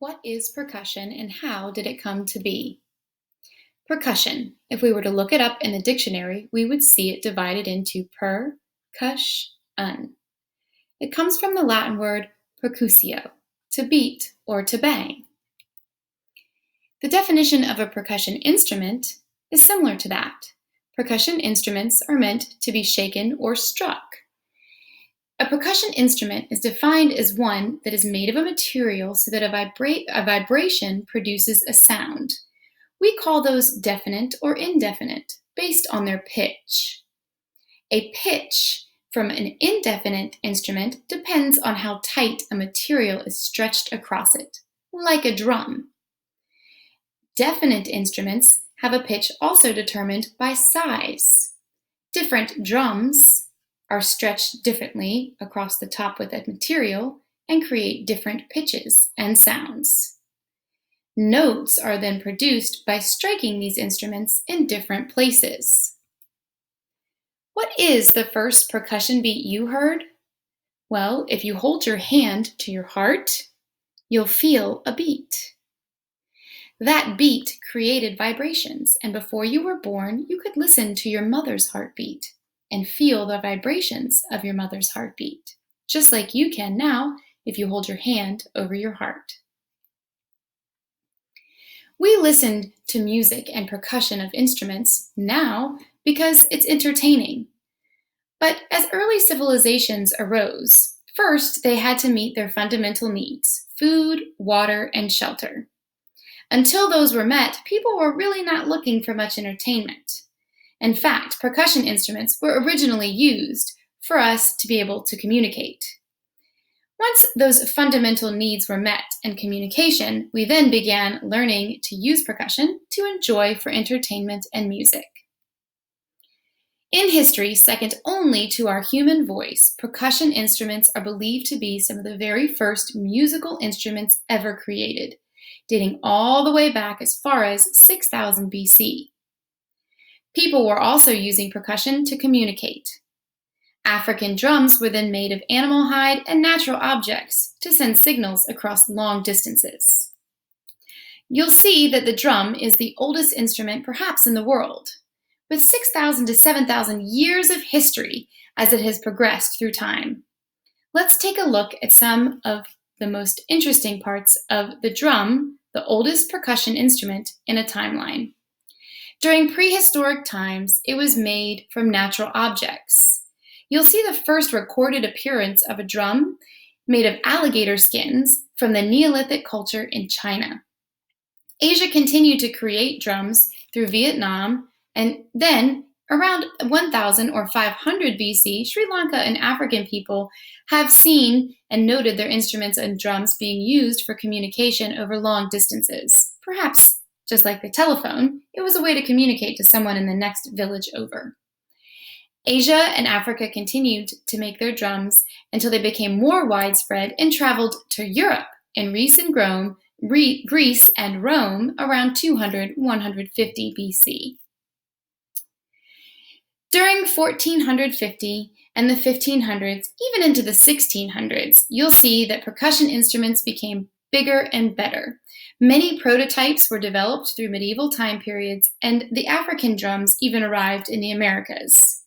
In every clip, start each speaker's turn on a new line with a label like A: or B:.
A: What is percussion and how did it come to be? Percussion, if we were to look it up in the dictionary, we would see it divided into un. It comes from the Latin word percussio, to beat or to bang. The definition of a percussion instrument is similar to that. Percussion instruments are meant to be shaken or struck. A percussion instrument is defined as one that is made of a material so that a vibration produces a sound. We call those definite or indefinite, based on their pitch. A pitch from an indefinite instrument depends on how tight a material is stretched across it, like a drum. Definite instruments have a pitch also determined by size. Different drums are stretched differently across the top with that material and create different pitches and sounds. Notes are then produced by striking these instruments in different places. What is the first percussion beat you heard? Well, if you hold your hand to your heart, you'll feel a beat. That beat created vibrations, and before you were born, you could listen to your mother's heartbeat and feel the vibrations of your mother's heartbeat, just like you can now if you hold your hand over your heart. We listen to music and percussion of instruments now because it's entertaining. But as early civilizations arose, first they had to meet their fundamental needs: food, water, and shelter. Until those were met, people were really not looking for much entertainment. In fact, percussion instruments were originally used for us to be able to communicate. Once those fundamental needs were met in communication, we then began learning to use percussion to enjoy for entertainment and music. In history, second only to our human voice, percussion instruments are believed to be some of the very first musical instruments ever created, dating all the way back as far as 6000 BC. People were also using percussion to communicate. African drums were then made of animal hide and natural objects to send signals across long distances. You'll see that the drum is the oldest instrument perhaps in the world, with 6,000 to 7,000 years of history as it has progressed through time. Let's take a look at some of the most interesting parts of the drum, the oldest percussion instrument in a timeline. During prehistoric times, it was made from natural objects. You'll see the first recorded appearance of a drum made of alligator skins from the Neolithic culture in China. Asia continued to create drums through Vietnam, and then around 1000 or 500 BC, Sri Lanka and African people have seen and noted their instruments and drums being used for communication over long distances. Perhaps just like the telephone, it was a way to communicate to someone in the next village over. Asia and Africa continued to make their drums until they became more widespread and traveled to Europe in Greece and Rome around 200-150 BC. During 1450 and the 1500s, even into the 1600s, you'll see that percussion instruments became bigger and better. Many prototypes were developed through medieval time periods, and the African drums even arrived in the Americas.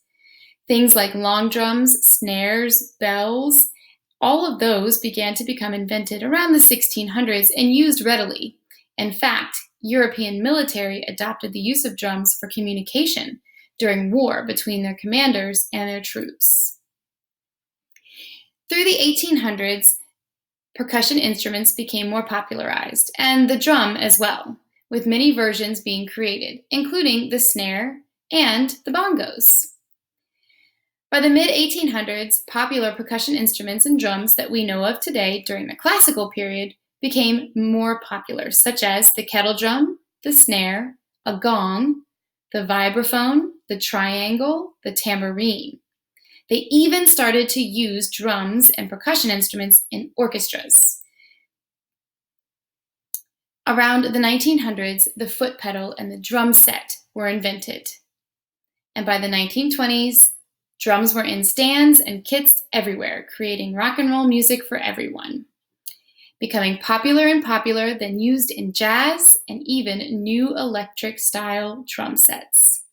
A: Things like long drums, snares, bells, all of those began to become invented around the 1600s and used readily. In fact, European military adopted the use of drums for communication during war between their commanders and their troops. Through the 1800s, percussion instruments became more popularized, and the drum as well, with many versions being created, including the snare and the bongos. By the mid-1800s, popular percussion instruments and drums that we know of today during the classical period became more popular, such as the kettle drum, the snare, a gong, the vibraphone, the triangle, the tambourine. They even started to use drums and percussion instruments in orchestras. Around the 1900s, the foot pedal and the drum set were invented. And by the 1920s, drums were in stands and kits everywhere, creating rock and roll music for everyone. becoming popular and popular, then used in jazz and even new electric style drum sets.